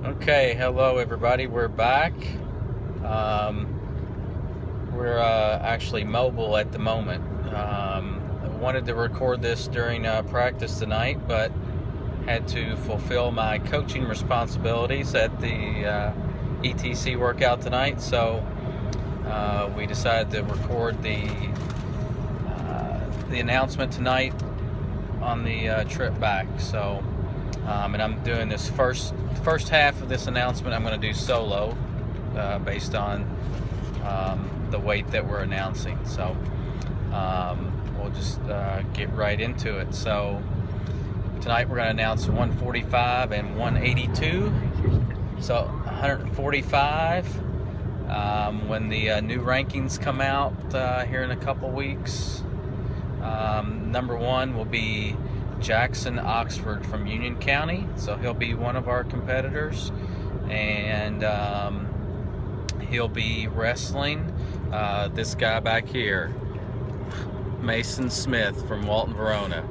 Okay, hello everybody. We're back. We're actually mobile at the moment. I wanted to record this during practice tonight, but had to fulfill my coaching responsibilities at the ETC workout tonight. So we decided to record the announcement tonight on the trip back. So. And I'm doing this first half of this announcement. I'm going to do solo, based on the weight that we're announcing. So we'll just get right into it. So tonight we're going to announce 145 and 182. So 145 when the new rankings come out here in a couple weeks. Number one will be Jackson Oxford from Union County, so he'll be one of our competitors, and he'll be wrestling this guy back here, Mason Smith from Walton, Verona.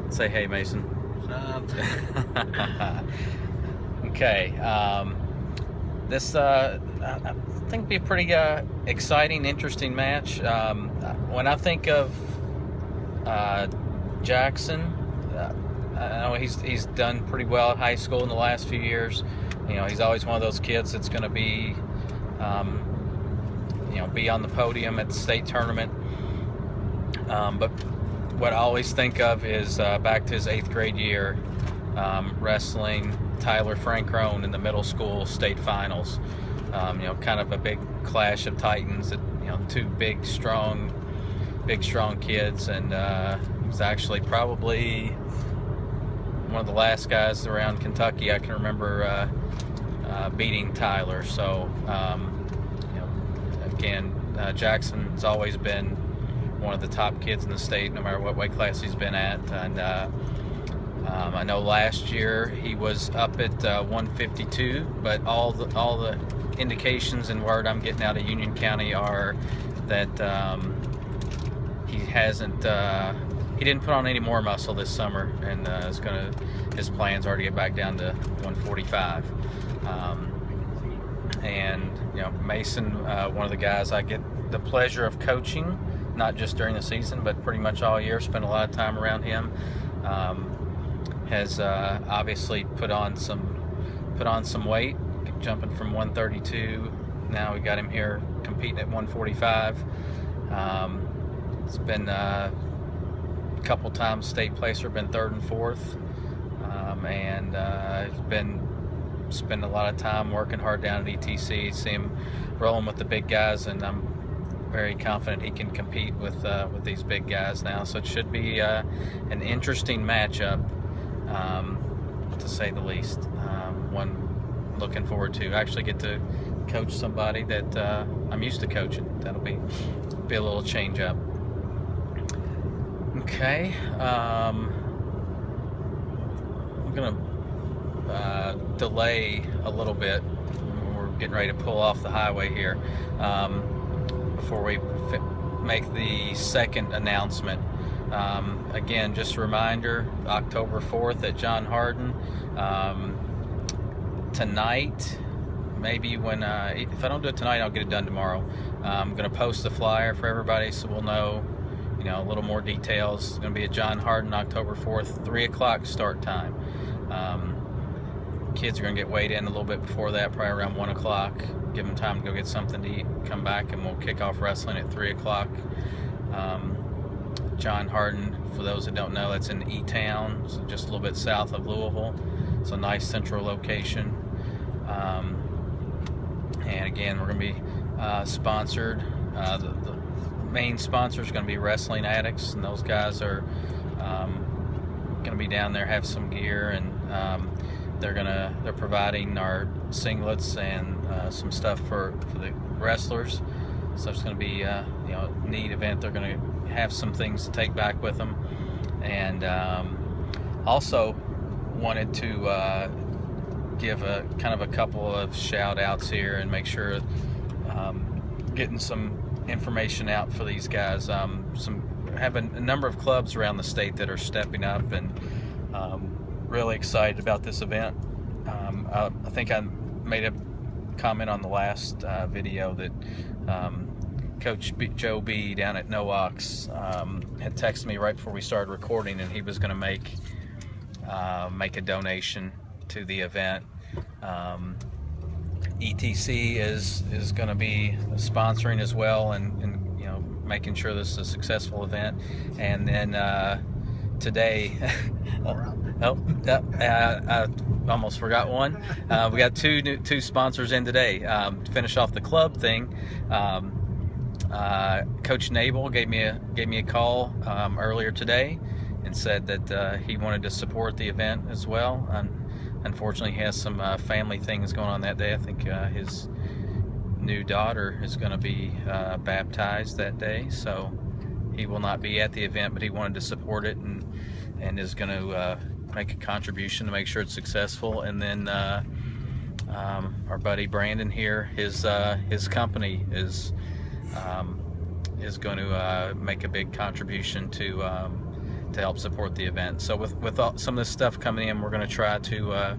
Say hey, Mason. What's up? Okay, this I think be a pretty exciting, interesting match. When I think of Jackson, I know he's done pretty well at high school in the last few years. You know, he's always one of those kids that's going to be, be on the podium at the state tournament. But what I always think of is back to his 8th grade year, wrestling Tyler Francrone in the middle school state finals. Kind of a big clash of titans. Two big, strong kids, and he was actually probably one of the last guys around Kentucky I can remember beating Tyler. So again, Jackson's always been one of the top kids in the state, no matter what weight class he's been at. And I know last year he was up at 152, but all the indications and word I'm getting out of Union County are that he hasn't. He didn't put on any more muscle this summer, and his plans are to get back down to 145. Mason, one of the guys I get the pleasure of coaching, not just during the season, but pretty much all year. Spent a lot of time around him. Has obviously put on some weight, jumping from 132. Now we got him here competing at 145. It's been a couple times state placer, been 3rd and 4th, and he's been spending a lot of time working hard down at ETC. See him rolling with the big guys, and I'm very confident he can compete with these big guys now. So it should be an interesting matchup, to say the least. One looking forward to. Actually get to coach somebody that I'm used to coaching. That'll be a little change up. Okay, I'm gonna delay a little bit. We're getting ready to pull off the highway here before we make the second announcement. Again, just a reminder, October 4th at John Hardin. Tonight, maybe when if I don't do it tonight, I'll get it done tomorrow. I'm gonna post the flyer for everybody, so we'll know a little more details. It's going to be at John Hardin, October 4th, 3 o'clock start time. Kids are going to get weighed in a little bit before that, probably around 1 o'clock. Give them time to go get something to eat, come back, and we'll kick off wrestling at 3 o'clock. John Hardin, for those that don't know, that's in E-Town, so just a little bit south of Louisville. It's a nice central location. And again, we're going to be sponsored. The main sponsor is going to be Wrestling Addicts, and those guys are going to be down there, have some gear, and they're providing our singlets and some stuff for the wrestlers. So it's going to be a neat event. They're going to have some things to take back with them, and also wanted to give a kind of a couple of shout outs here and make sure getting some information out for these guys. Have a number of clubs around the state that are stepping up and really excited about this event. I think I made a comment on the last video that Coach Joe B down at NOAX had texted me right before we started recording, and he was going to make a donation to the event. ETC is going to be sponsoring as well, and you know, making sure this is a successful event. And then today, I almost forgot one. We got two sponsors in today. To finish off the club thing, Coach Nabel gave me a call earlier today and said that he wanted to support the event as well. Unfortunately, he has some family things going on that day. I think his new daughter is going to be baptized that day, so he will not be at the event, but he wanted to support it and is going to make a contribution to make sure it's successful. And then our buddy Brandon here, his company is going to make a big contribution to help support the event. So with some of this stuff coming in, we're going to try to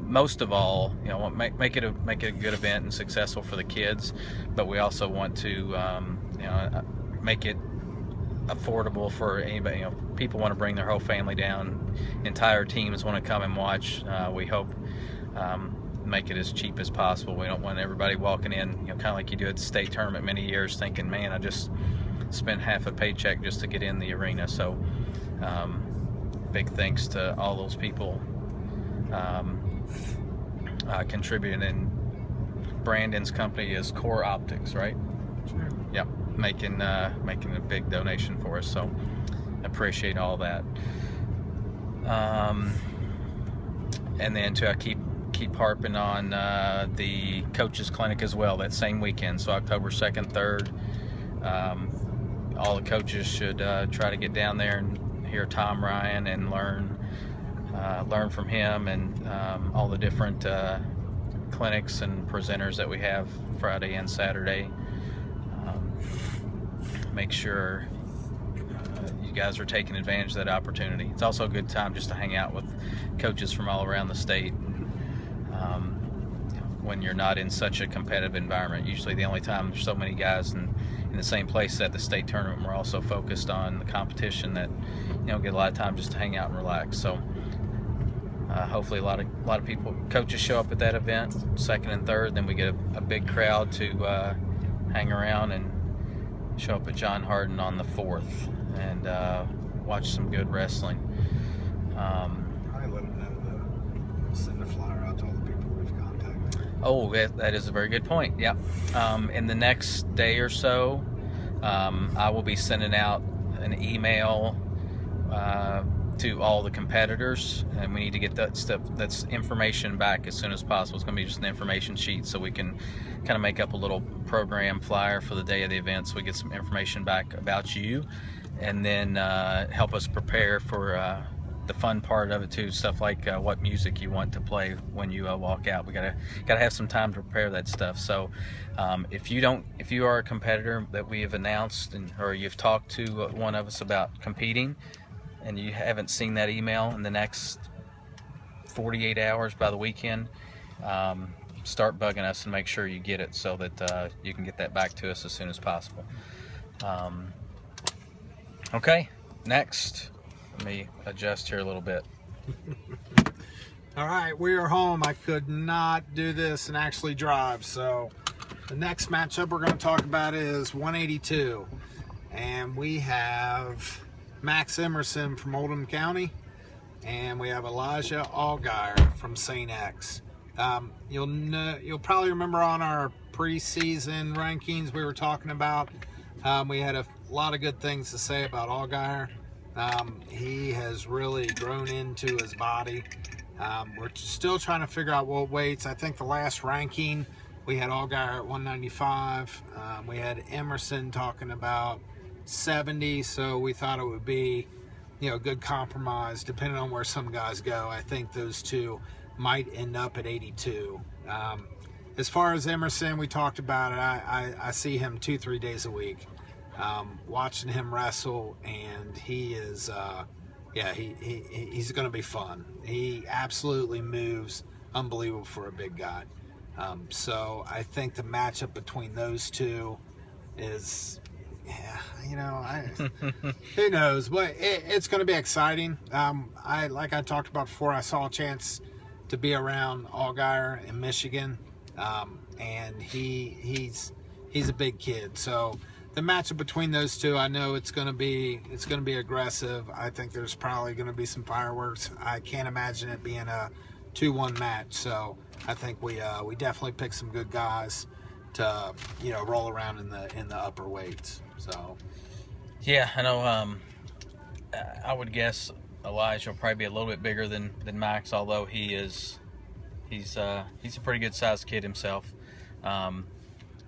most of all, you know, make it a good event and successful for the kids, but we also want to you know, make it affordable for anybody. You know, people want to bring their whole family down, entire teams want to come and watch. We hope make it as cheap as possible. We don't want everybody walking in, you know, kind of like you do at the state tournament many years, thinking, man, I just spent half a paycheck just to get in the arena. So big thanks to all those people contributing. And Brandon's company is Core Optics, right? Sure. Yep, making a big donation for us, so appreciate all that. And then I keep harping on the coaches clinic as well, that same weekend, so October 2nd, 3rd. All the coaches should try to get down there and hear Tom Ryan and learn from him, and all the different clinics and presenters that we have Friday and Saturday. Make sure you guys are taking advantage of that opportunity. It's also a good time just to hang out with coaches from all around the state. When you're not in such a competitive environment, usually the only time there's so many guys in the same place at the state tournament, we're also focused on the competition, that you know, get a lot of time just to hang out and relax. So hopefully a lot of people, coaches, show up at that event 2nd and 3rd. Then we get a big crowd to hang around and show up at John Hardin on the 4th and watch some good wrestling. I let them know to send a flyer out to all the people we've contacted. Oh, that is a very good point. Yeah. In the next day or so, I will be sending out an email to all the competitors, and we need to get that's information back as soon as possible. It's going to be just an information sheet, so we can kind of make up a little program flyer for the day of the event, so we get some information back about you, and then help us prepare for the fun part of it too, stuff like what music you want to play when you walk out. We gotta have some time to prepare that stuff. So if you are a competitor that we have announced, or you've talked to one of us about competing, and you haven't seen that email in the next 48 hours by the weekend, start bugging us and make sure you get it, so that you can get that back to us as soon as possible. Okay, next. Let me adjust here a little bit. All right, we are home. I could not do this and actually drive, so the next matchup we're going to talk about is 182, and we have Max Emerson from Oldham County, and we have Elijah Allgaier from St. X. You'll probably remember on our preseason rankings we were talking about, we had a lot of good things to say about Allgaier. He has really grown into his body. We're still trying to figure out what weights. I think the last ranking we had Allgaier at 195. We had Emerson talking about 70, so we thought it would be, you know, a good compromise depending on where some guys go. I think those two might end up at 82. As far as Emerson, we talked about it. I see him 2-3 days a week, watching him wrestle, and he is yeah, he's going to be fun. He absolutely moves unbelievable for a big guy. So I think the matchup between those two is, yeah, you know, who knows? But it's going to be exciting. Like I talked about before, I saw a chance to be around Allgaier in Michigan, and he's a big kid. So the matchup between those two, I know it's going to be aggressive. I think there's probably going to be some fireworks. I can't imagine it being a 2-1 match. So I think we definitely picked some good guys to, you know, roll around in the upper weights. So yeah, I know. I would guess Elijah will probably be a little bit bigger than Max, although he's a pretty good sized kid himself. But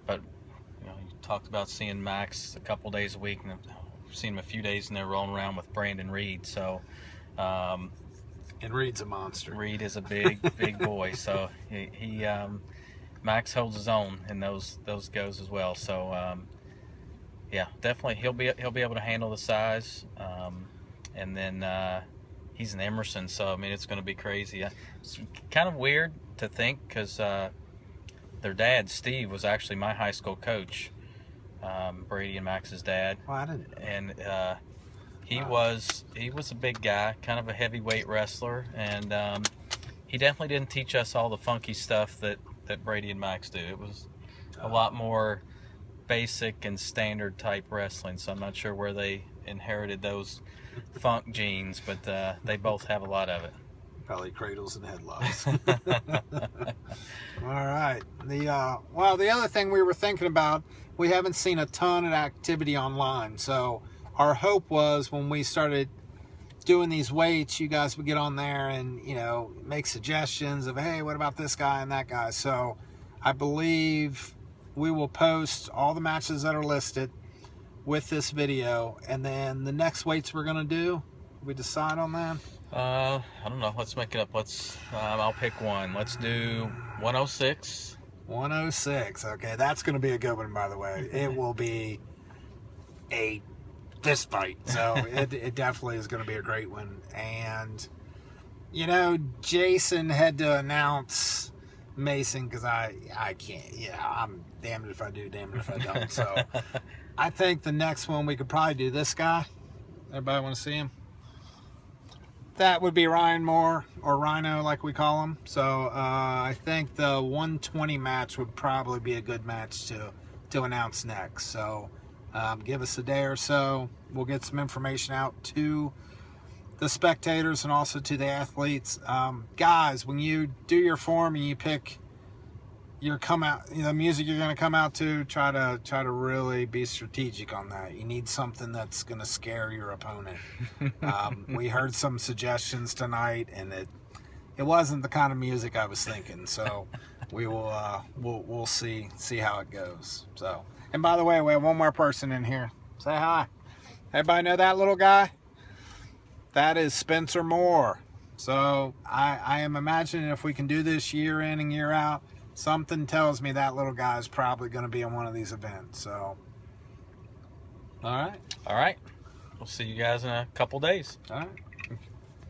you know, you talked about seeing Max a couple days a week, and I've seen him a few days, and they're rolling around with Brandon Reed. So. And Reed's a monster. Reed is a big boy, so he Max holds his own in those goes as well. So yeah, definitely he'll be able to handle the size, and then he's an Emerson, so I mean it's going to be crazy. It's kind of weird to think because their dad Steve was actually my high school coach, Brady and Max's dad. Oh, I didn't. And he was a big guy, kind of a heavyweight wrestler, and he definitely didn't teach us all the funky stuff that Brady and Max do. It was a lot more basic and standard type wrestling, so I'm not sure where they inherited those funk genes, but they both have a lot of it. Probably cradles and headlocks. All right. The other thing we were thinking about, we haven't seen a ton of activity online, so our hope was when we started doing these weights, you guys would get on there and, you know, make suggestions of, hey, what about this guy and that guy? So I believe we will post all the matches that are listed with this video, and then the next weights we're going to do, we decide on that? I don't know. Let's make it up. I'll pick one. Let's do 106. 106. Okay, that's going to be a good one, by the way. It will be a fist fight, so it definitely is going to be a great one. And you know, Jason had to announce Mason because I can't. Yeah, I'm damned if I do, damned if I don't. So I think the next one we could probably do this guy. Everybody want to see him? That would be Ryan Moore, or Rhino like we call him. So I think the 120 match would probably be a good match to announce next. So give us a day or so. We'll get some information out to the spectators and also to the athletes. Guys, when you do your form and you pick your the music you're going to come out to, try to really be strategic on that. You need something that's going to scare your opponent. We heard some suggestions tonight, and it wasn't the kind of music I was thinking. So we will we'll see how it goes. So, and by the way, we have one more person in here. Say hi. Everybody know that little guy? That is Spencer Moore. So I am imagining if we can do this year in and year out, something tells me that little guy is probably going to be in one of these events. So, all right. All right. We'll see you guys in a couple days. All right.